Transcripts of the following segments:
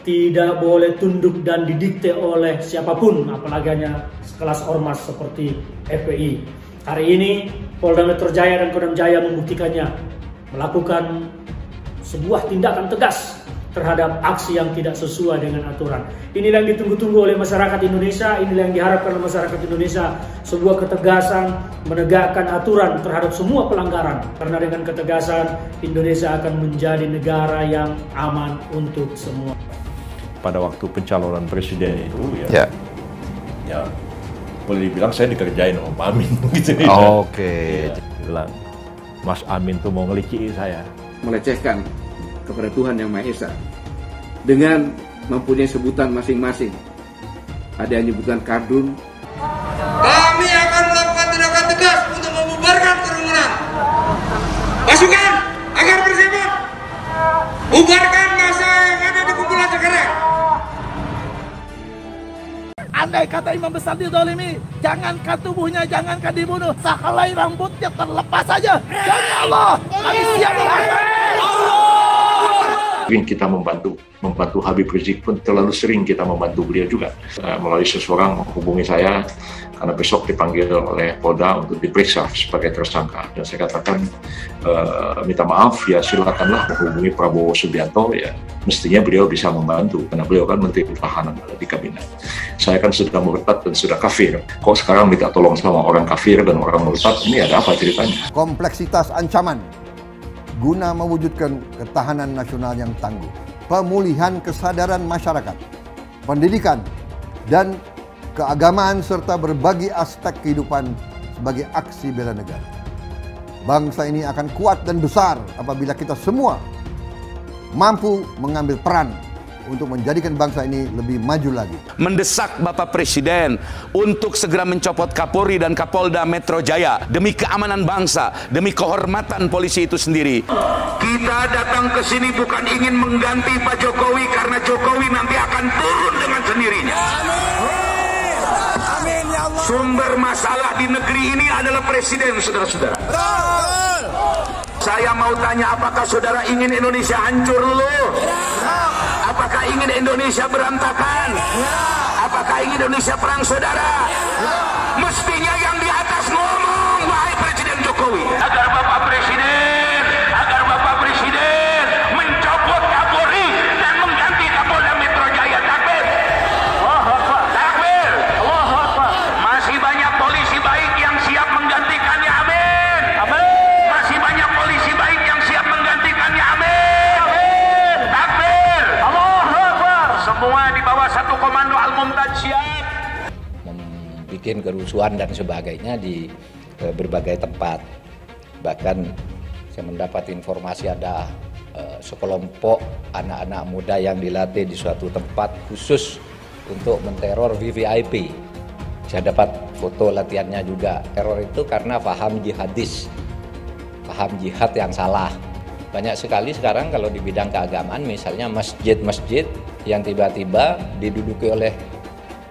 tidak boleh tunduk dan didikte oleh siapapun, apalagi hanya sekelas ormas seperti FPI. Hari ini Polda Metro Jaya dan Kodam Jaya membuktikannya, melakukan sebuah tindakan tegas terhadap aksi yang tidak sesuai dengan aturan. Inilah yang ditunggu-tunggu oleh masyarakat Indonesia, inilah yang diharapkan oleh masyarakat Indonesia, sebuah ketegasan menegakkan aturan terhadap semua pelanggaran. Karena dengan ketegasan, Indonesia akan menjadi negara yang aman untuk semua. Pada waktu pencalonan presiden itu ya boleh dibilang saya dikerjain sama Pak Amin gitu ya. Oke. Bilang, Mas Amin tuh mau ngeliciin saya. Melecehkan kepada Tuhan Yang Maha Esa dengan mempunyai sebutan masing-masing. Ada yang menyebutkan kardun. Kami akan melakukan tindakan tegas untuk membubarkan kerumunan. Pasukan agar bersiap. Bubarkan massa yang ada di kumpulan sekarang. Andai kata imam besar didolimi, jangankan tubuhnya, jangankan dibunuh, sehelai rambutnya terlepas saja. Demi Allah, kami siap melakukan. Mungkin kita membantu Habib Rizik pun terlalu sering kita membantu beliau juga. Melalui seseorang menghubungi saya karena besok dipanggil oleh Polda untuk diperiksa sebagai tersangka. Dan saya katakan minta maaf, ya silakanlah menghubungi Prabowo Subianto, ya mestinya beliau bisa membantu karena beliau kan Menteri Pertahanan di kabinet. Saya kan sudah murtad dan sudah kafir. Kok sekarang minta tolong sama orang kafir dan orang murtad? Ini ada apa ceritanya? Kompleksitas ancaman guna mewujudkan ketahanan nasional yang tangguh, pemulihan kesadaran masyarakat, pendidikan, dan keagamaan serta berbagai aspek kehidupan sebagai aksi bela negara. Bangsa ini akan kuat dan besar apabila kita semua mampu mengambil peran untuk menjadikan bangsa ini lebih maju lagi. Mendesak Bapak Presiden untuk segera mencopot Kapolri dan Kapolda Metro Jaya demi keamanan bangsa, demi kehormatan polisi itu sendiri. Kita datang ke sini bukan ingin mengganti Pak Jokowi karena Jokowi nanti akan turun dengan sendirinya. Amin ya Allah. Sumber masalah di negeri ini adalah presiden, saudara-saudara. Saya mau tanya, apakah saudara ingin Indonesia hancur dulu? Apakah ingin Indonesia berantakan? Apakah ingin Indonesia perang saudara? Mestinya yang di atas ngomong, wahai Presiden Jokowi, agar Bapak Presiden mencopot Kapolri dan mengganti Kapolda Metro Jaya. Takbir. Takbir. Masih banyak polisi baik yang siap menggantikannya. Amin. Masih banyak polisi baik yang siap menggantikannya. Amin. Takbir. Semua di bawah satu komando Al-Mumtaz siap. Bikin kerusuhan dan sebagainya di berbagai tempat. Bahkan saya mendapat informasi ada sekelompok anak-anak muda yang dilatih di suatu tempat khusus untuk menteror VVIP. Saya dapat foto latihannya juga. Teror itu karena paham jihadis, paham jihad yang salah. Banyak sekali sekarang kalau di bidang keagamaan, misalnya masjid-masjid yang tiba-tiba diduduki oleh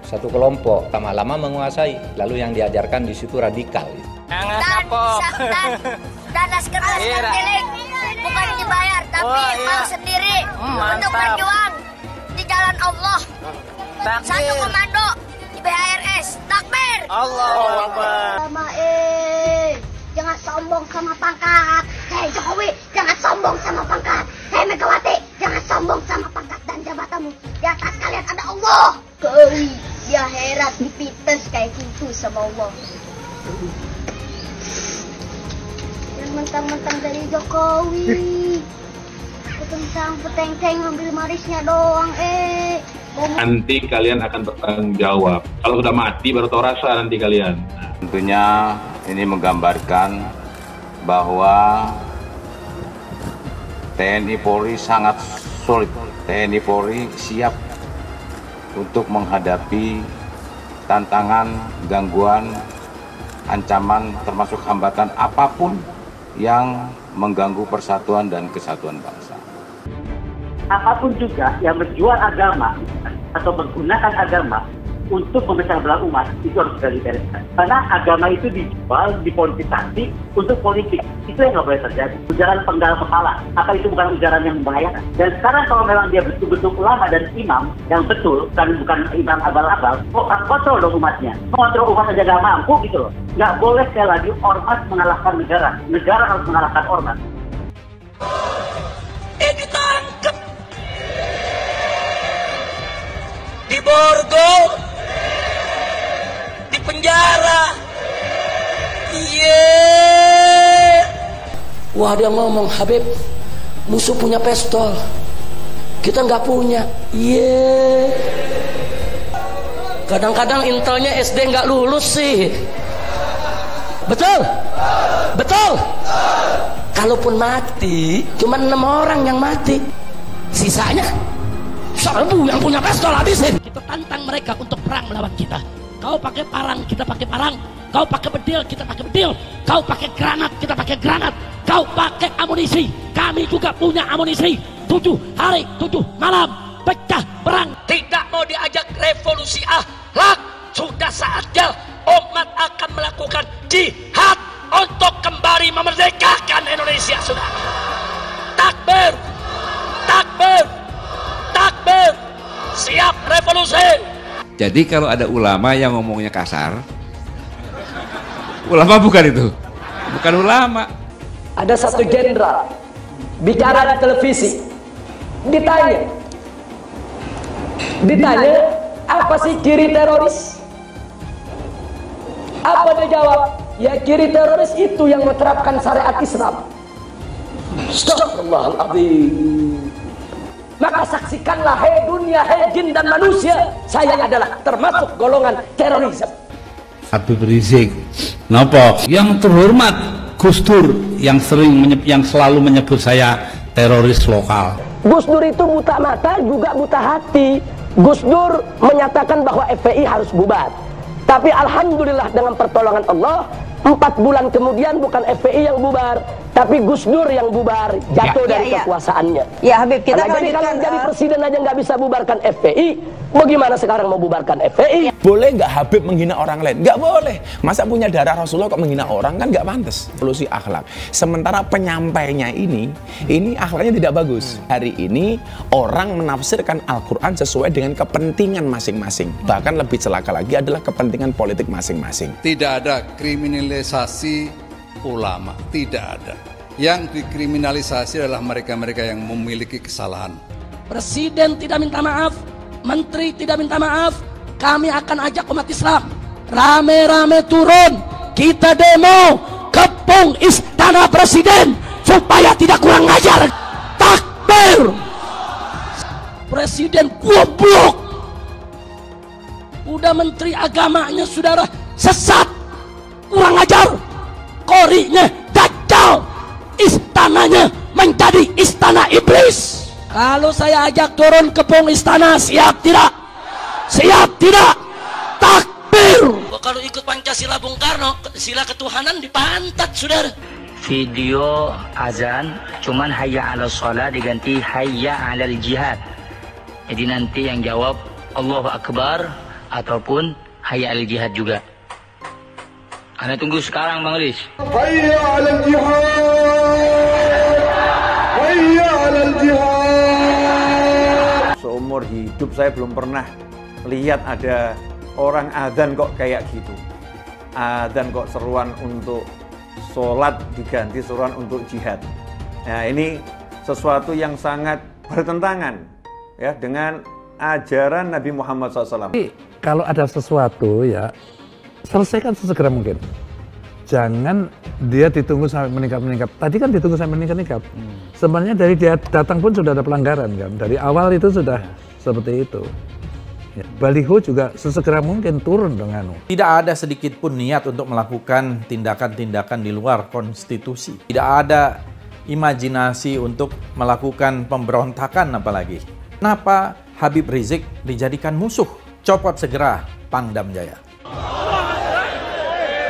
satu kelompok, lama-lama menguasai, lalu yang diajarkan di situ radikal. Dan naskah keliling bukan dibayar, tapi mau sendiri untuk berjuang di jalan Allah. Satu komando di BHRS. Takbir. Allahu Akbar. Jangan sombong sama pangkat. Hei Jokowi, jangan sombong sama pangkat. Hei Megawati, jangan sombong sama pangkat dan jabatanmu. Di atas kalian ada Allah. Jokowi, dia heran dipites kayak gitu sama Allah. Jangan mentang-mentang dari Jokowi. Tentang peteng-teng ngambil marisnya doang, Nanti kalian akan bertanggung jawab. Kalau sudah mati baru tahu rasa nanti kalian. Tentunya ini menggambarkan bahwa TNI Polri sangat solid. TNI Polri siap untuk menghadapi tantangan, gangguan, ancaman, termasuk hambatan apapun yang mengganggu persatuan dan kesatuan bangsa. Apapun juga yang berjual agama atau menggunakan agama untuk memecah belah umat, itu harus segera dibereskan. Karena agama itu dijual, dipolitisasi untuk politik. Itu yang nggak boleh terjadi. Ujaran penggal kepala, apa itu bukan ujaran yang membahayakan? Dan sekarang kalau memang dia betul-betul ulama dan imam yang betul, bukan imam abal-abal, kontrol dong umatnya. Mengontrol umat aja nggak mampu gitu loh. Nggak boleh sekali lagi ormas mengalahkan negara. Negara harus mengalahkan ormas. Ditangkap di Borgo, di penjara. Wah, dia ngomong, Habib, musuh punya pistol, kita nggak punya. Kadang-kadang intelnya SD nggak lulus sih. Betul? Betul? Kalaupun mati, cuma 6 orang yang mati. Sisanya 1000 yang punya pistol habisin. Kita tantang mereka untuk perang melawan kita. Kau pakai parang, kita pakai parang. Kau pakai bedil, kita pakai bedil. Kau pakai granat, kita pakai granat. Kau pakai amunisi, kami juga punya amunisi. 7 hari, 7 malam, pecah perang. Tidak mau diajak revolusi akhlak. Sudah saatnya umat akan melakukan jihad untuk kembali memerdekakan Indonesia, saudara. Takbir, takbir, takbir, siap revolusi. Jadi kalau ada ulama yang ngomongnya kasar, ulama bukan itu, bukan ulama. Ada satu jenderal bicara di televisi, ditanya apa sih ciri teroris? Apa dia jawab? Ya, ciri teroris itu yang menerapkan syariat Islam. Astagfirullahaladzim. Maka saksikanlah, hei dunia, hei jin dan manusia, saya adalah termasuk golongan teroris. Habib Rizik, napa? Yang terhormat Gus Dur yang selalu menyebut saya teroris lokal. Gus Dur itu buta mata juga buta hati. Gus Dur menyatakan bahwa FPI harus bubar. Tapi alhamdulillah dengan pertolongan Allah, 4 bulan kemudian bukan FPI yang bubar, tapi Gus Dur yang bubar, jatuh dari kekuasaannya. Ya Habib, kita jadi kalau jadi presiden aja nggak bisa bubarkan FPI, bagaimana sekarang mau bubarkan FPI? Boleh nggak Habib menghina orang lain? Nggak boleh. Masa punya darah Rasulullah kok menghina orang, kan nggak pantas. Solusi akhlak. Sementara penyampainya ini akhlaknya tidak bagus. Hari ini orang menafsirkan Al-Quran sesuai dengan kepentingan masing-masing. Bahkan lebih celaka lagi adalah kepentingan politik masing-masing. Tidak ada kriminalisasi ulama, tidak ada. Yang dikriminalisasi adalah mereka-mereka yang memiliki kesalahan. Presiden tidak minta maaf, menteri tidak minta maaf, kami akan ajak umat Islam rame-rame turun, kita demo kepung istana presiden supaya tidak kurang ajar. Takbir. Presiden goblok, udah menteri agamanya saudara sesat, kurang ajar, korinya dajjal, istananya menjadi istana iblis. Kalau saya ajak turun kepung istana, siap tidak? Siap tidak? Takbir. Kalau ikut Pancasila Bung Karno, sila ketuhanan dipantat, saudara. Video azan cuman hayya 'alal shalah diganti hayya 'alal jihad. Jadi nanti yang jawab Allahu Akbar ataupun hayya 'alal jihad juga. Anda tunggu sekarang Bang Riz. Hayya 'alal jihad. Hayya 'alal jihad. Seumur hidup saya belum pernah lihat ada orang adzan kok kayak gitu. Adzan kok seruan untuk sholat diganti seruan untuk jihad. Nah, ini sesuatu yang sangat bertentangan ya dengan ajaran Nabi Muhammad SAW. Kalau ada sesuatu ya selesaikan sesegera mungkin. Jangan dia ditunggu sampai meningkat. Tadi kan ditunggu sampai meningkat. Sebenarnya dari dia datang pun sudah ada pelanggaran kan. Dari awal itu sudah seperti itu. Ya, baliho juga sesegera mungkin turun dengan. Tidak ada sedikit pun niat untuk melakukan tindakan-tindakan di luar konstitusi. Tidak ada imajinasi untuk melakukan pemberontakan apalagi. Kenapa Habib Rizik dijadikan musuh? Copot segera Pangdam Jaya.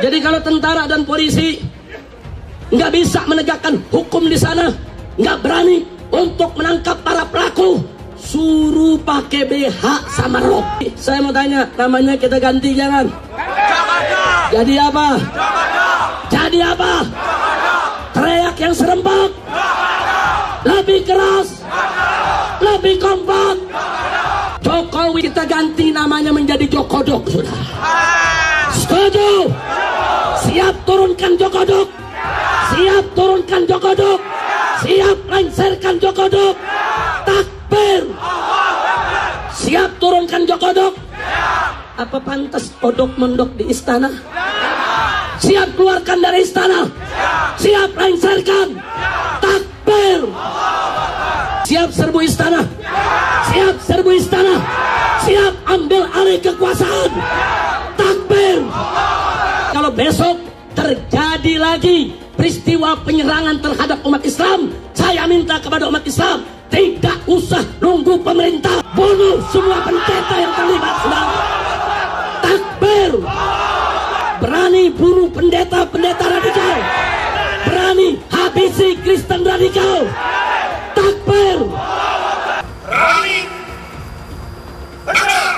Jadi kalau tentara dan polisi nggak bisa menegakkan hukum di sana, nggak berani untuk menangkap para pelaku, suruh pakai BH sama rok. Saya mau tanya, namanya kita ganti jangan? Jadi apa? Jadi apa? Teriak yang serempak, lebih keras, lebih kompak. Jokowi kita ganti namanya menjadi Jokodok, sudah. Setuju? Siap turunkan Jokodok. Siap turunkan Jokodok. Siap lengserkan Jokodok. Takbir. Siap turunkan Jokodok. Apa pantas odok mondok di istana? Siap keluarkan dari istana. Siap lengserkan. Takbir. Siap serbu istana. Siap serbu istana. Siap ambil alih kekuasaan. Takbir. Kalau besok terjadi lagi peristiwa penyerangan terhadap umat Islam, saya minta kepada umat Islam tidak usah nunggu pemerintah, bunuh semua pendeta yang terlibat, saudara. Takbir. Berani bunuh pendeta-pendeta radikal, berani habisi Kristen radikal. Takbir. Berani tegak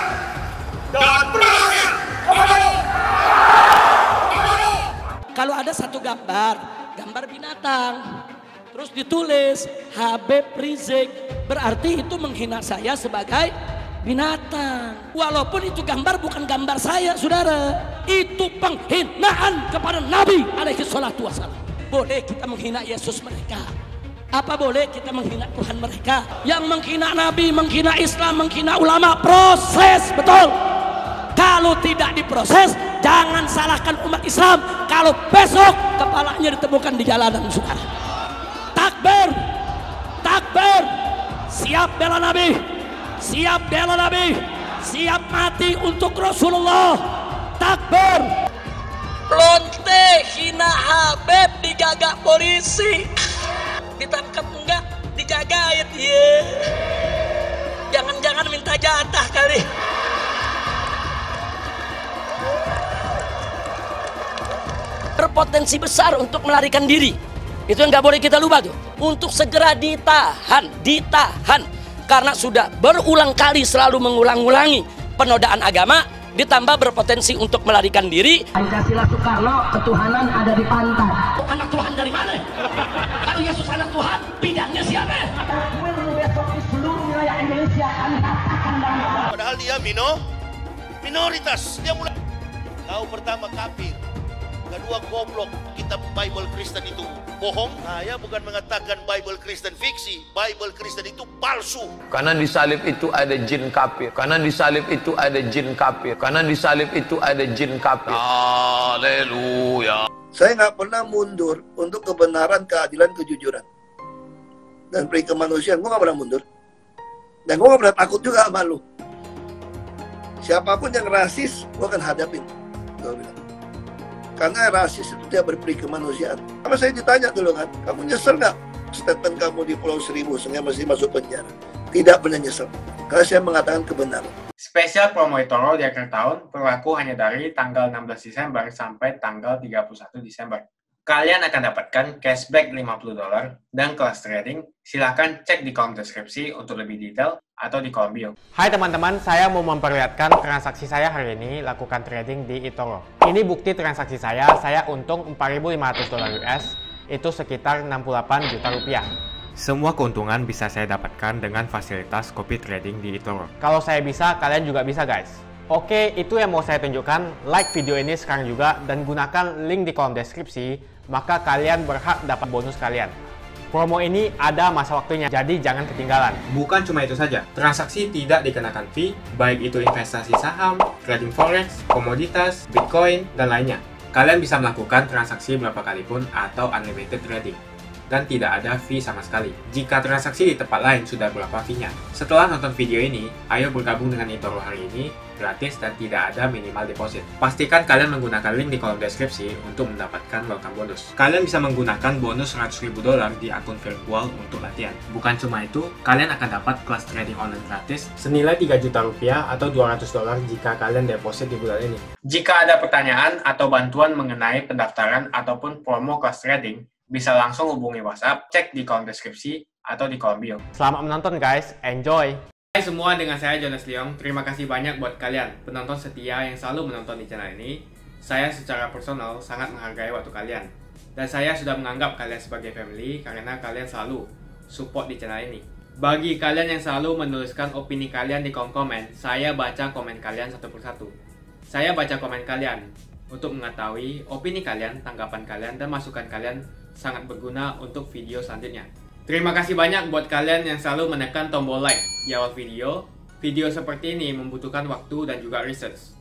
dan berani. Kalau ada satu gambar binatang, terus ditulis Habib Rizik, berarti itu menghina saya sebagai binatang. Walaupun itu gambar bukan gambar saya, saudara. Itu penghinaan kepada Nabi alaihi salatu wassalam. Boleh kita menghina Yesus mereka. Apa boleh kita menghina Tuhan mereka? Yang menghina Nabi, menghina Islam, menghina ulama, proses, betul. Kalau tidak diproses, jangan salahkan umat Islam kalau besok kepalanya ditemukan di jalanan, saudara. Takbir. Takbir. Siap bela Nabi. Siap bela Nabi. Siap mati untuk Rasulullah. Takbir. Lonte hina Habib dijaga polisi. Ditangkap enggak? Dijagain. Yeah. Jangan-jangan minta jatah kali. Berpotensi besar untuk melarikan diri. Itu yang nggak boleh kita lupa tuh. Untuk segera ditahan. Karena sudah berulang kali selalu mengulang-ulangi penodaan agama, ditambah berpotensi untuk melarikan diri. Pancasila Soekarno, ketuhanan ada di pantat. Anak Tuhan dari mana? Kalau Yesus anak Tuhan, bidangnya siapa? Besok di seluruh wilayah Indonesia kami katakan dalam. Padahal dia minoritas. Dia mulai. Kau pertama kafir. Kedua goblok, kitab Bible Kristen itu bohong. Saya bukan mengatakan Bible Kristen fiksi, Bible Kristen itu palsu. Karena di salib itu ada jin kafir. Karena di salib itu ada jin kafir. Karena di salib itu ada jin kafir. Haleluya. Saya nggak pernah mundur untuk kebenaran, keadilan, kejujuran dan peri kemanusiaan. Gue nggak pernah mundur. Dan gue nggak pernah takut juga sama lu. Siapapun yang rasis, gue akan hadapin. Gue bilang. Karena rasis itu tidak berperi kemanusiaan. Karena saya ditanya dulu kan, kamu nyesel nggak statement kamu di Pulau Seribu sehingga masih masuk penjara? Tidak pernah nyesel, karena saya mengatakan kebenaran. Spesial promo Itoro di akhir tahun berlaku hanya dari tanggal 16 Desember sampai tanggal 31 Desember. Kalian akan dapatkan cashback $50 dan kelas trading. Silahkan cek di kolom deskripsi untuk lebih detail atau di kolom bio. Hai teman-teman, saya mau memperlihatkan transaksi saya hari ini lakukan trading di Itoro. Ini bukti transaksi saya untung $4.500 US, itu sekitar 68 juta rupiah. Semua keuntungan bisa saya dapatkan dengan fasilitas copy trading di Itoro. Kalau saya bisa, kalian juga bisa guys. Oke, itu yang mau saya tunjukkan. Like video ini sekarang juga dan gunakan link di kolom deskripsi, maka kalian berhak dapat bonus kalian. Promo ini ada masa waktunya, jadi jangan ketinggalan. Bukan cuma itu saja, transaksi tidak dikenakan fee, baik itu investasi saham, trading forex, komoditas, bitcoin, dan lainnya. Kalian bisa melakukan transaksi berapa kali pun atau unlimited trading. Dan tidak ada fee sama sekali. Jika transaksi di tempat lain sudah berapa fee-nya. Setelah nonton video ini, ayo bergabung dengan Itoro hari ini, gratis dan tidak ada minimal deposit. Pastikan kalian menggunakan link di kolom deskripsi untuk mendapatkan welcome bonus. Kalian bisa menggunakan bonus $100.000 di akun virtual untuk latihan. Bukan cuma itu, kalian akan dapat kelas trading online gratis senilai 3 juta rupiah atau $200 jika kalian deposit di bulan ini. Jika ada pertanyaan atau bantuan mengenai pendaftaran ataupun promo kelas trading, bisa langsung hubungi WhatsApp, cek di kolom deskripsi atau di kolom bio. Selamat menonton guys, enjoy! Hai semua, dengan saya Jonas Leong. Terima kasih banyak buat kalian penonton setia yang selalu menonton di channel ini. Saya secara personal sangat menghargai waktu kalian. Dan saya sudah menganggap kalian sebagai family karena kalian selalu support di channel ini. Bagi kalian yang selalu menuliskan opini kalian di kolom komen, saya baca komen kalian satu persatu. Saya baca komen kalian untuk mengetahui opini kalian, tanggapan kalian, dan masukan kalian sangat berguna untuk video selanjutnya. Terima kasih banyak buat kalian yang selalu menekan tombol like di awal video. Video seperti ini membutuhkan waktu dan juga research.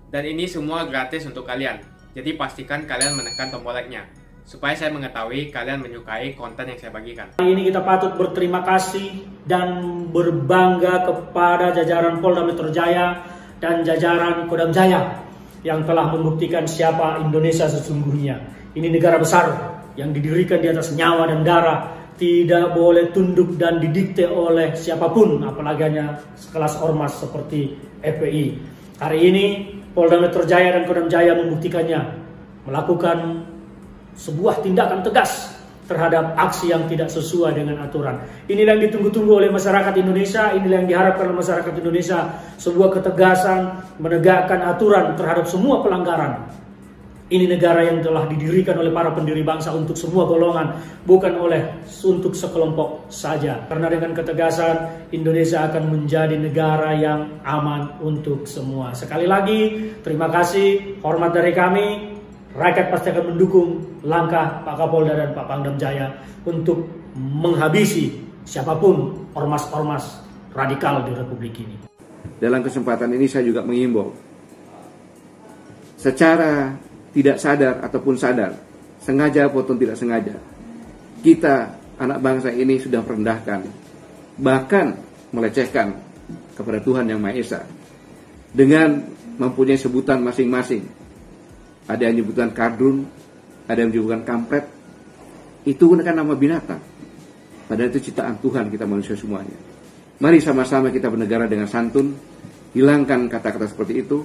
Dan ini semua gratis untuk kalian. Jadi pastikan kalian menekan tombol like-nya, supaya saya mengetahui kalian menyukai konten yang saya bagikan. Hari ini kita patut berterima kasih dan berbangga kepada jajaran Polda Metro Jaya dan jajaran Kodam Jaya yang telah membuktikan siapa Indonesia sesungguhnya. Ini negara besar yang didirikan di atas nyawa dan darah, tidak boleh tunduk dan didikte oleh siapapun, apalagi hanya sekelas ormas seperti FPI. Hari ini Polda Metro Jaya dan Kodam Jaya membuktikannya, melakukan sebuah tindakan tegas terhadap aksi yang tidak sesuai dengan aturan. Inilah yang ditunggu-tunggu oleh masyarakat Indonesia, inilah yang diharapkan oleh masyarakat Indonesia, sebuah ketegasan menegakkan aturan terhadap semua pelanggaran. Ini negara yang telah didirikan oleh para pendiri bangsa untuk semua golongan, bukan untuk sekelompok saja. Karena dengan ketegasan, Indonesia akan menjadi negara yang aman untuk semua. Sekali lagi, terima kasih, hormat dari kami. Rakyat pasti akan mendukung langkah Pak Kapolda dan Pak Pangdam Jaya untuk menghabisi siapapun ormas-ormas radikal di Republik ini. Dalam kesempatan ini saya juga mengimbau, secara tidak sadar ataupun sadar, sengaja ataupun tidak sengaja, kita anak bangsa ini sudah merendahkan, bahkan melecehkan kepada Tuhan Yang Maha Esa dengan mempunyai sebutan masing-masing. Ada yang menyebutkan kardun, ada yang menyebutkan kampret. Itu kan nama binatang, padahal itu ciptaan Tuhan kita manusia semuanya. Mari sama-sama kita bernegara dengan santun, hilangkan kata-kata seperti itu,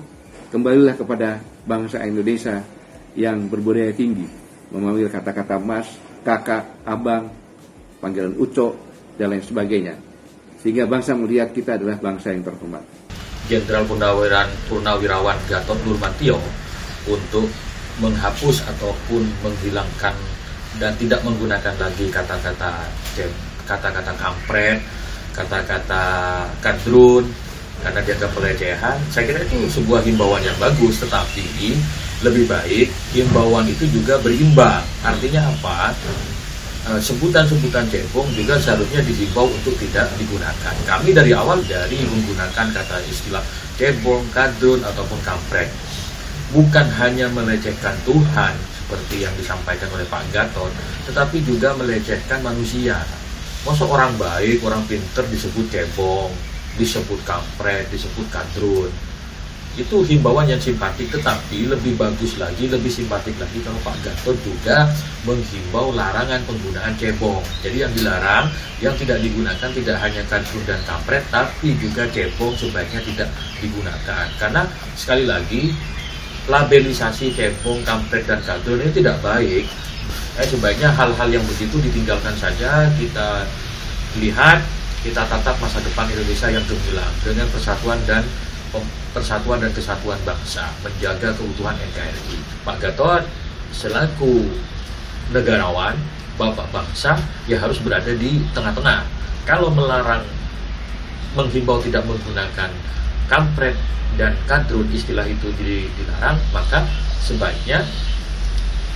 kembalilah kepada bangsa Indonesia yang berbudaya tinggi, memanggil kata-kata mas, kakak, abang, panggilan uco, dan lain sebagainya, sehingga bangsa melihat kita adalah bangsa yang terhormat. Jenderal Purnawirawan Gatot Nurmantio untuk menghapus ataupun menghilangkan dan tidak menggunakan lagi kata-kata kampret, kata-kata kadrun, karena dianggap pelecehan. Saya kira itu sebuah himbauan yang bagus, tetapi lebih baik himbauan itu juga berimbang. Artinya apa? Sebutan-sebutan cebong juga seharusnya dihimbau untuk tidak digunakan. Kami dari awal menggunakan kata istilah cebong, kadrun, ataupun kampret. Bukan hanya melecehkan Tuhan seperti yang disampaikan oleh Pak Gatot, tetapi juga melecehkan manusia. Masa orang baik, orang pinter disebut cebong, disebut kampret, disebut kadrun. Itu himbauan yang simpatik, tetapi lebih bagus lagi, lebih simpatik lagi kalau Pak Gatot juga menghimbau larangan penggunaan cebong. Jadi yang dilarang, yang tidak digunakan tidak hanya kadrun dan kampret, tapi juga cebong sebaiknya tidak digunakan. Karena sekali lagi, labelisasi cebong, kampret, dan kadrun ini tidak baik. Sebaiknya hal-hal yang begitu ditinggalkan saja. Kita lihat, kita tatap masa depan Indonesia yang gemilang dengan persatuan dan kesatuan bangsa, menjaga keutuhan NKRI. Pak Gatot selaku negarawan, bapak bangsa, ya harus berada di tengah-tengah. Kalau melarang, menghimbau tidak menggunakan kampret dan kadrun, istilah itu dilarang, maka sebaiknya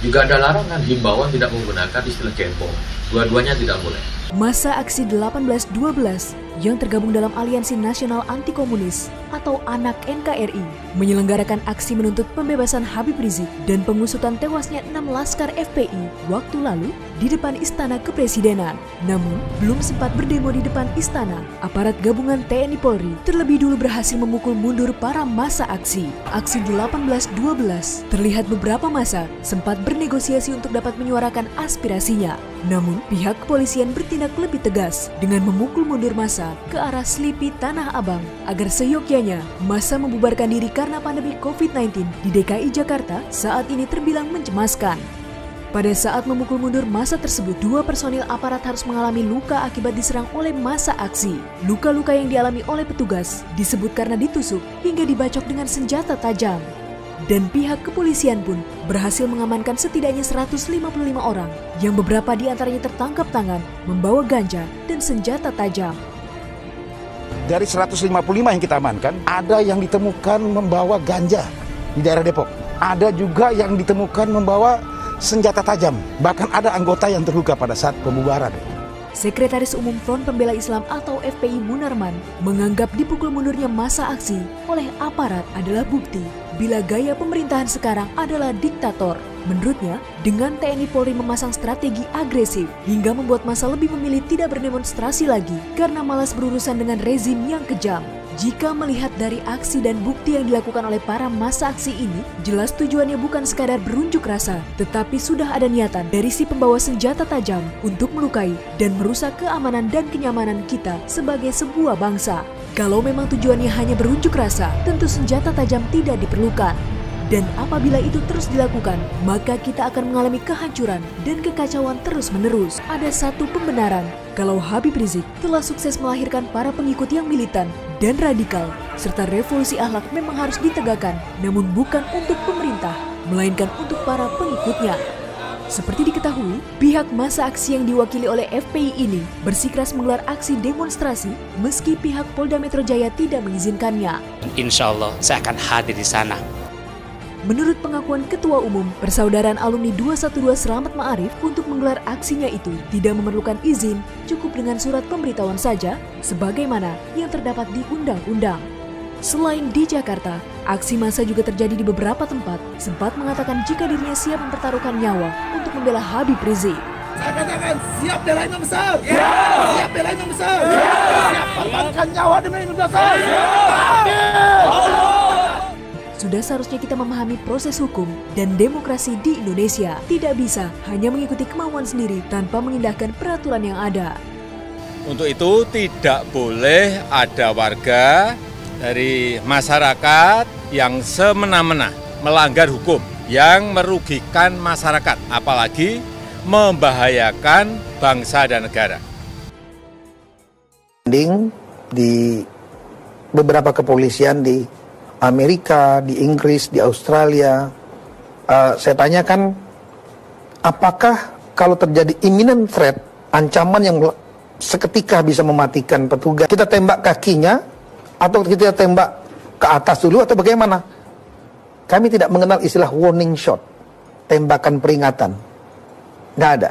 juga ada larangan himbauan tidak menggunakan istilah cebong. Dua-duanya tidak boleh. Masa aksi 1812 yang tergabung dalam Aliansi Nasional Anti Komunis atau ANAK NKRI menyelenggarakan aksi menuntut pembebasan Habib Rizik dan pengusutan tewasnya 6 laskar FPI waktu lalu di depan Istana Kepresidenan. Namun, belum sempat berdemo di depan istana, aparat gabungan TNI Polri terlebih dulu berhasil memukul mundur para massa aksi. Aksi 1812 terlihat beberapa massa sempat bernegosiasi untuk dapat menyuarakan aspirasinya. Namun, pihak kepolisian bertindak lebih tegas dengan memukul mundur massa ke arah Selipi Tanah Abang agar seyogyanya massa membubarkan diri karena pandemi COVID-19 di DKI Jakarta saat ini terbilang mencemaskan. Pada saat memukul mundur massa tersebut, 2 personil aparat harus mengalami luka akibat diserang oleh massa aksi. Luka-luka yang dialami oleh petugas disebut karena ditusuk hingga dibacok dengan senjata tajam. Dan pihak kepolisian pun berhasil mengamankan setidaknya 155 orang yang beberapa di antaranya tertangkap tangan membawa ganja dan senjata tajam. Dari 155 yang kita amankan, ada yang ditemukan membawa ganja di daerah Depok. Ada juga yang ditemukan membawa senjata tajam. Bahkan ada anggota yang terluka pada saat pembubaran. Sekretaris Umum Front Pembela Islam atau FPI Munarman menganggap dipukul mundurnya massa aksi oleh aparat adalah bukti bila gaya pemerintahan sekarang adalah diktator. Menurutnya, dengan TNI Polri memasang strategi agresif hingga membuat massa lebih memilih tidak berdemonstrasi lagi karena malas berurusan dengan rezim yang kejam. Jika melihat dari aksi dan bukti yang dilakukan oleh para massa aksi ini, jelas tujuannya bukan sekadar berunjuk rasa, tetapi sudah ada niatan dari si pembawa senjata tajam untuk melukai dan merusak keamanan dan kenyamanan kita sebagai sebuah bangsa. Kalau memang tujuannya hanya berunjuk rasa, tentu senjata tajam tidak diperlukan. Dan apabila itu terus dilakukan, maka kita akan mengalami kehancuran dan kekacauan terus-menerus. Ada satu pembenaran, kalau Habib Rizik telah sukses melahirkan para pengikut yang militan dan radikal, serta revolusi akhlak memang harus ditegakkan, namun bukan untuk pemerintah, melainkan untuk para pengikutnya. Seperti diketahui, pihak massa aksi yang diwakili oleh FPI ini bersikeras menggelar aksi demonstrasi meski pihak Polda Metro Jaya tidak mengizinkannya. Insya Allah saya akan hadir di sana. Menurut pengakuan Ketua Umum, Persaudaraan Alumni 212 Selamat Ma'arif untuk menggelar aksinya itu tidak memerlukan izin, cukup dengan surat pemberitahuan saja, sebagaimana yang terdapat di undang-undang. Selain di Jakarta, aksi massa juga terjadi di beberapa tempat, sempat mengatakan jika dirinya siap mempertaruhkan nyawa untuk membela Habib Rizik. Saya katakan siap bela Imam besar, siap bela Imam besar, siap korbankan nyawa demi Imam besar. Sudah seharusnya kita memahami proses hukum dan demokrasi di Indonesia. Tidak bisa hanya mengikuti kemauan sendiri tanpa mengindahkan peraturan yang ada. Untuk itu tidak boleh ada warga dari masyarakat yang semena-mena melanggar hukum yang merugikan masyarakat, apalagi membahayakan bangsa dan negara. Di beberapa kepolisian di Amerika, di Inggris, di Australia, saya tanyakan, apakah kalau terjadi imminent threat, ancaman yang seketika bisa mematikan petugas, kita tembak kakinya, atau kita tembak ke atas dulu, atau bagaimana? Kami tidak mengenal istilah warning shot, tembakan peringatan. Nggak ada.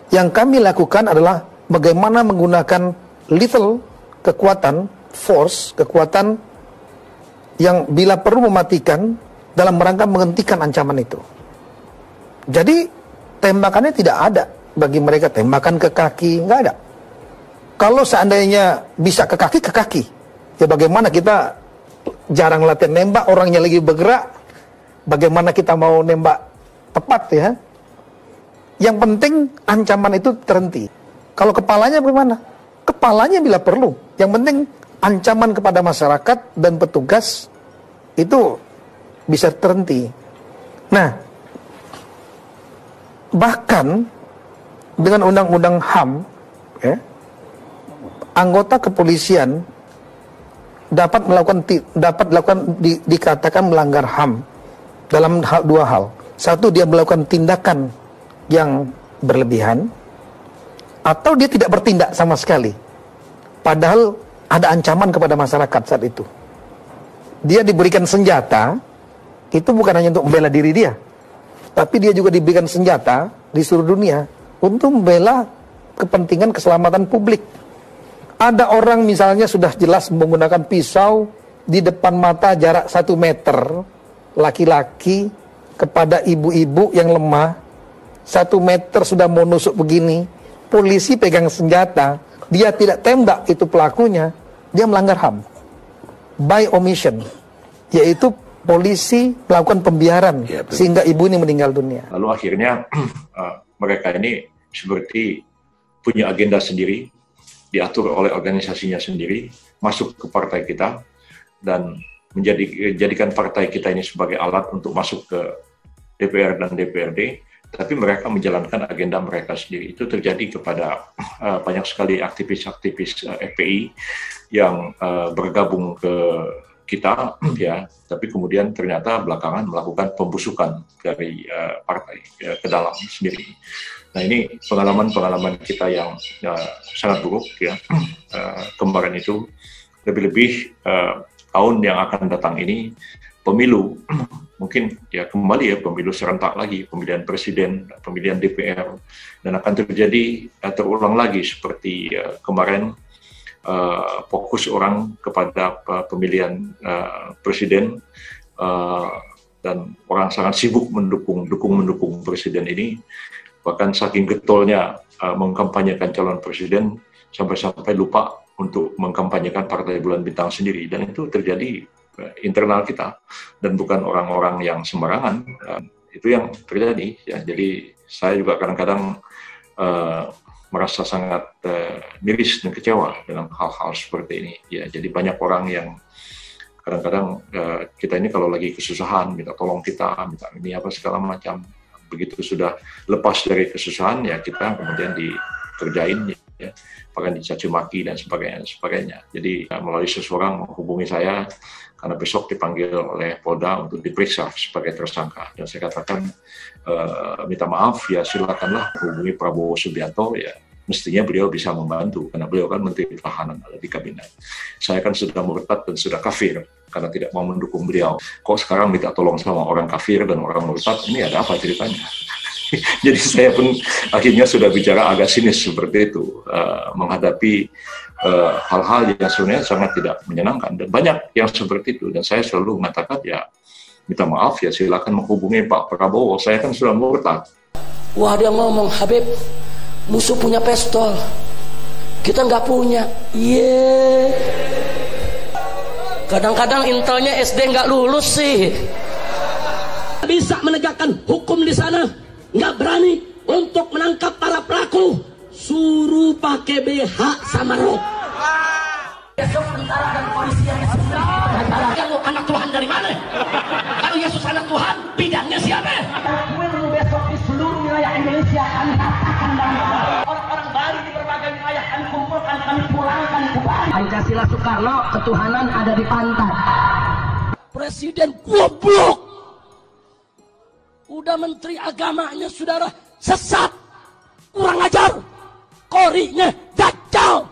Yang kami lakukan adalah bagaimana menggunakan lethal, kekuatan, force, kekuatan yang bila perlu mematikan dalam rangka menghentikan ancaman itu. Jadi tembakannya tidak ada bagi mereka, tembakan ke kaki nggak ada. Kalau seandainya bisa ke kaki, ya bagaimana kita jarang latihan nembak, orangnya lagi bergerak, bagaimana kita mau nembak tepat ya? Yang penting ancaman itu terhenti. Kalau kepalanya bagaimana? Kepalanya bila perlu. Yang penting ancaman kepada masyarakat dan petugas itu bisa terhenti. Nah, bahkan dengan undang-undang HAM, ya, anggota kepolisian dapat dikatakan melanggar HAM dalam dua hal. Satu, dia melakukan tindakan yang berlebihan, atau dia tidak bertindak sama sekali. Padahal ada ancaman kepada masyarakat saat itu. Dia diberikan senjata, itu bukan hanya untuk membela diri dia, tapi dia juga diberikan senjata di seluruh dunia untuk membela kepentingan keselamatan publik. Ada orang misalnya sudah jelas menggunakan pisau di depan mata jarak 1 meter, laki-laki kepada ibu-ibu yang lemah, 1 meter sudah mau nusuk begini, polisi pegang senjata, dia tidak tembak itu pelakunya, dia melanggar HAM by omission, yaitu polisi melakukan pembiaran sehingga ibu ini meninggal dunia. Lalu akhirnya mereka ini seperti punya agenda sendiri, diatur oleh organisasinya sendiri, masuk ke partai kita dan menjadikan partai kita ini sebagai alat untuk masuk ke DPR dan DPRD tapi mereka menjalankan agenda mereka sendiri. Itu terjadi kepada banyak sekali aktivis-aktivis FPI yang bergabung ke kita, ya, tapi kemudian ternyata belakangan melakukan pembusukan dari partai ke dalam sendiri. Nah, ini pengalaman-pengalaman kita yang sangat buruk, ya. Kemarin itu lebih-lebih tahun yang akan datang ini pemilu, mungkin ya kembali ya pemilu serentak lagi, pemilihan presiden, pemilihan DPR, dan akan terjadi terulang lagi seperti kemarin, fokus orang kepada pemilihan presiden, dan orang sangat sibuk mendukung presiden ini, bahkan saking getolnya mengkampanyekan calon presiden sampai-sampai lupa untuk mengkampanyekan Partai Bulan Bintang sendiri, dan itu terjadi internal kita dan bukan orang-orang yang sembarangan. Itu yang terjadi, ya. Jadi saya juga kadang-kadang merasa sangat miris dan kecewa dengan hal-hal seperti ini, ya. Jadi banyak orang yang kadang-kadang kita ini kalau lagi kesusahan minta tolong kita, minta ini apa segala macam, begitu sudah lepas dari kesusahan ya kita kemudian dikerjain, ya, bahkan dicaci maki dan sebagainya. Jadi melalui seseorang menghubungi saya karena besok dipanggil oleh Polda untuk diperiksa sebagai tersangka, dan saya katakan minta maaf, ya silakanlah hubungi Prabowo Subianto, ya mestinya beliau bisa membantu karena beliau kan Menteri Pertahanan, ada di kabinet. Saya kan sudah murtad dan sudah kafir karena tidak mau mendukung beliau. Kok sekarang minta tolong sama orang kafir dan orang murtad? Ini ada apa ceritanya? Jadi saya pun akhirnya sudah bicara agak sinis seperti itu, menghadapi hal-hal yang sebenarnya sangat tidak menyenangkan, dan banyak yang seperti itu. Dan saya selalu mengatakan, ya minta maaf, ya silakan menghubungi Pak Prabowo, saya kan sudah murtad. Wah, dia ngomong, Habib, musuh punya pistol, kita nggak punya. Kadang-kadang intelnya SD nggak lulus sih. Bisa menegakkan hukum di sana, nggak berani untuk menangkap para pelaku, suruh pakai BH sama rok. Besok tentara dan polisi yang kalau anak Tuhan dari mana? Kalau Yesus anak Tuhan, bidangnya siapa? Besok di seluruh wilayah Indonesia kami katakan orang-orang Bali di berbagai wilayah kami kumpulkan, kami pulangkan ke Bali. Pancasila Soekarno, ketuhanan ada di pantat. Presiden goblok. Udah menteri agamanya saudara sesat, kurang ajar, korinya dajjal,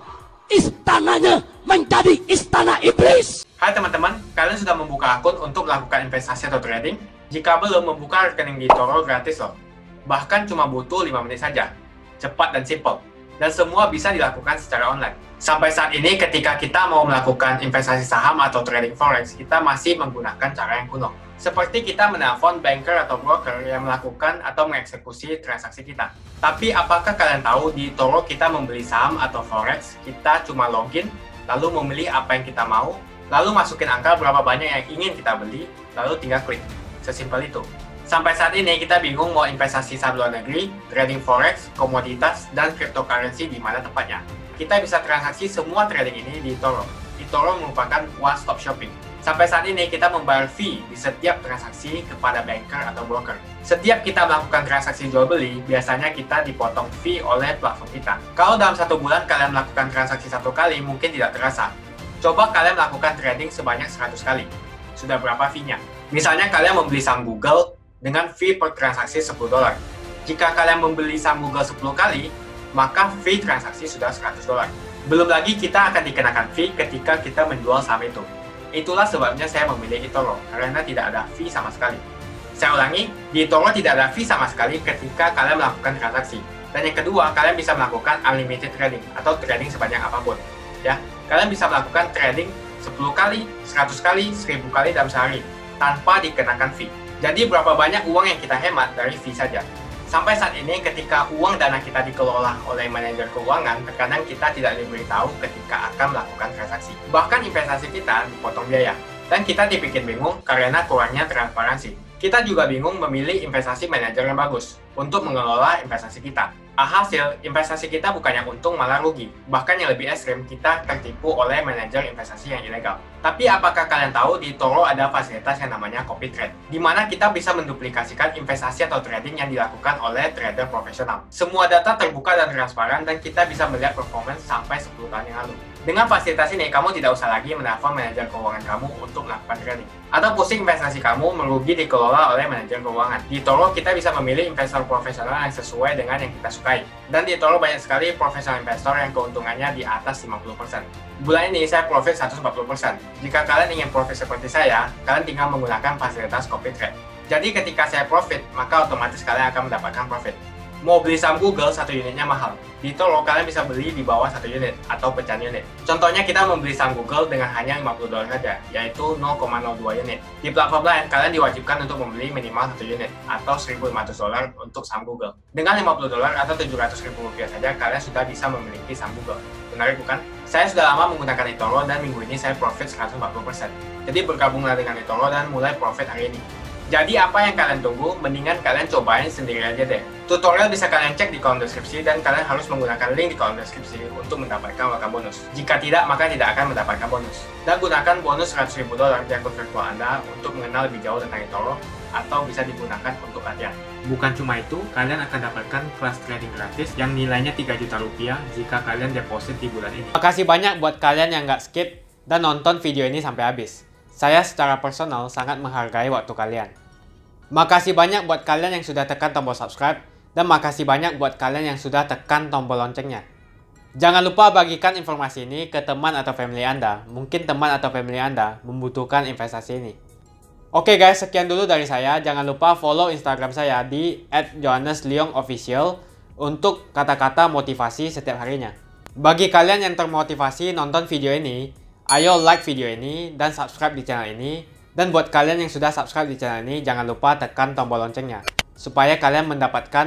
istananya menjadi istana iblis. Hai teman-teman, kalian sudah membuka akun untuk melakukan investasi atau trading? Jika belum, membuka rekening di Toro gratis loh. Bahkan cuma butuh 5 menit saja. Cepat dan simple. Dan semua bisa dilakukan secara online. Sampai saat ini ketika kita mau melakukan investasi saham atau trading forex, kita masih menggunakan cara yang kuno. Seperti kita menelpon banker atau broker yang melakukan atau mengeksekusi transaksi kita. Tapi apakah kalian tahu di Toro kita membeli saham atau forex, kita cuma login, lalu memilih apa yang kita mau, lalu masukin angka berapa banyak yang ingin kita beli, lalu tinggal klik. Sesimpel itu. Sampai saat ini kita bingung mau investasi saham luar negeri, trading forex, komoditas, dan cryptocurrency di mana tepatnya. Kita bisa transaksi semua trading ini di Toro. Di Toro merupakan one-stop shopping. Sampai saat ini kita membayar fee di setiap transaksi kepada banker atau broker. Setiap kita melakukan transaksi jual beli, biasanya kita dipotong fee oleh platform kita. Kalau dalam 1 bulan kalian melakukan transaksi 1 kali, mungkin tidak terasa. Coba kalian melakukan trading sebanyak 100 kali. Sudah berapa fee-nya? Misalnya kalian membeli saham Google dengan fee per transaksi $10. Jika kalian membeli saham Google 10 kali, maka fee transaksi sudah $100. Belum lagi kita akan dikenakan fee ketika kita menjual saham itu. Itulah sebabnya saya memilih eToro, karena tidak ada fee sama sekali. Saya ulangi, di eToro tidak ada fee sama sekali ketika kalian melakukan transaksi. Dan yang kedua, kalian bisa melakukan unlimited trading atau trading sebanyak apapun. Ya, kalian bisa melakukan trading 10 kali, 100 kali, 1000 kali dalam sehari tanpa dikenakan fee. Jadi berapa banyak uang yang kita hemat dari fee saja. Sampai saat ini ketika uang dana kita dikelola oleh manajer keuangan, terkadang kita tidak diberitahu ketika akan melakukan transaksi. Bahkan investasi kita dipotong biaya. Dan kita dibikin bingung karena kurangnya transparansi. Kita juga bingung memilih investasi manajer yang bagus untuk mengelola investasi kita. Alhasil, investasi kita bukannya untung malah rugi. Bahkan yang lebih ekstrim, kita tertipu oleh manajer investasi yang ilegal. Tapi apakah kalian tahu di eToro ada fasilitas yang namanya copy trade, di mana kita bisa menduplikasikan investasi atau trading yang dilakukan oleh trader profesional. Semua data terbuka dan transparan dan kita bisa melihat performance sampai 10 tahun yang lalu. Dengan fasilitas ini, kamu tidak usah lagi menelpon manajer keuangan kamu untuk melakukan trading. Atau pusing investasi kamu merugi dikelola oleh manajer keuangan. Di eToro, kita bisa memilih investor profesional yang sesuai dengan yang kita sukai. Dan di eToro banyak sekali profesional investor yang keuntungannya di atas 50%. Bulan ini saya profit 140%. Jika kalian ingin profit seperti saya, kalian tinggal menggunakan fasilitas copy trade. Jadi ketika saya profit, maka otomatis kalian akan mendapatkan profit. Mau beli saham Google, 1 unitnya mahal. Di eToro, kalian bisa beli di bawah 1 unit atau pecahan unit. Contohnya kita membeli saham Google dengan hanya $50 saja, yaitu 0,02 unit. Di platform lain, kalian diwajibkan untuk membeli minimal 1 unit atau $1.500 untuk saham Google. Dengan $50 atau Rp700.000 saja, kalian sudah bisa memiliki saham Google. Menarik bukan? Saya sudah lama menggunakan eToro dan minggu ini saya profit 140%. Jadi bergabunglah dengan eToro dan mulai profit hari ini. Jadi apa yang kalian tunggu? Mendingan kalian cobain sendiri aja deh. Tutorial bisa kalian cek di kolom deskripsi dan kalian harus menggunakan link di kolom deskripsi untuk mendapatkan welcome bonus. Jika tidak, maka tidak akan mendapatkan bonus. Dan gunakan bonus $100.000 di akun virtual Anda untuk mengenal lebih jauh tentang eToro atau bisa digunakan untuk latihan. Bukan cuma itu, kalian akan dapatkan kelas trading gratis yang nilainya Rp3 juta jika kalian deposit di bulan ini. Makasih banyak buat kalian yang nggak skip dan nonton video ini sampai habis. Saya secara personal sangat menghargai waktu kalian. Makasih banyak buat kalian yang sudah tekan tombol subscribe, dan makasih banyak buat kalian yang sudah tekan tombol loncengnya. Jangan lupa bagikan informasi ini ke teman atau family Anda. Mungkin teman atau family Anda membutuhkan investasi ini. Oke guys, sekian dulu dari saya. Jangan lupa follow Instagram saya di @johannesleongofficial untuk kata-kata motivasi setiap harinya. Bagi kalian yang termotivasi nonton video ini, ayo like video ini dan subscribe di channel ini. Dan buat kalian yang sudah subscribe di channel ini, jangan lupa tekan tombol loncengnya supaya kalian mendapatkan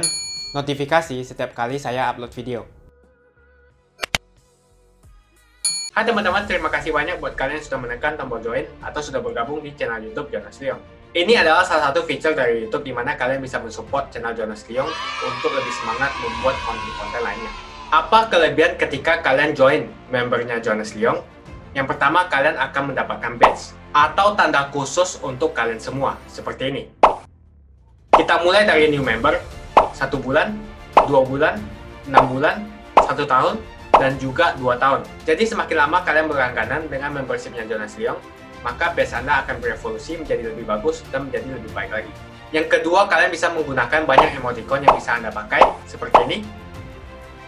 notifikasi setiap kali saya upload video. Hai teman-teman, terima kasih banyak buat kalian yang sudah menekan tombol join atau sudah bergabung di channel YouTube Jonas Leong. Ini adalah salah satu feature dari YouTube di mana kalian bisa mensupport channel Jonas Leong untuk lebih semangat membuat konten-konten lainnya. Apa kelebihan ketika kalian join membernya Jonas Leong? Yang pertama, kalian akan mendapatkan badge atau tanda khusus untuk kalian semua, seperti ini. Kita mulai dari new member, 1 bulan, 2 bulan, 6 bulan, 1 tahun, dan juga 2 tahun. Jadi semakin lama kalian berlangganan dengan membershipnya Jonas Leong, maka badge Anda akan berevolusi menjadi lebih bagus dan menjadi lebih baik lagi. Yang kedua, kalian bisa menggunakan banyak emoticon yang bisa Anda pakai, seperti ini.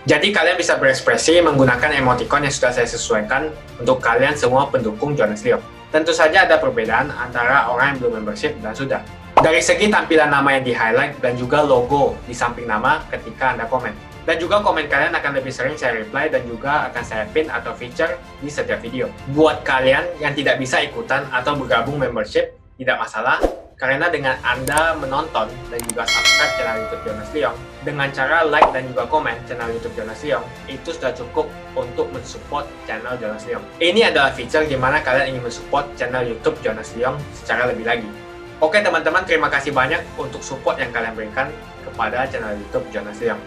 Jadi kalian bisa berekspresi menggunakan emoticon yang sudah saya sesuaikan untuk kalian semua pendukung Jonas Leong. Tentu saja ada perbedaan antara orang yang belum membership dan sudah. Dari segi tampilan nama yang di-highlight dan juga logo di samping nama ketika Anda komen. Dan juga komen kalian akan lebih sering saya reply dan juga akan saya pin atau feature di setiap video. Buat kalian yang tidak bisa ikutan atau bergabung membership, tidak masalah. Karena dengan Anda menonton dan juga subscribe channel YouTube Jonas Leong, dengan cara like dan juga komen channel YouTube Jonas Leong, itu sudah cukup untuk mensupport channel Jonas Leong. Ini adalah feature di mana kalian ingin mensupport channel YouTube Jonas Leong secara lebih lagi. Oke teman-teman, terima kasih banyak untuk support yang kalian berikan kepada channel YouTube Jonas Leong.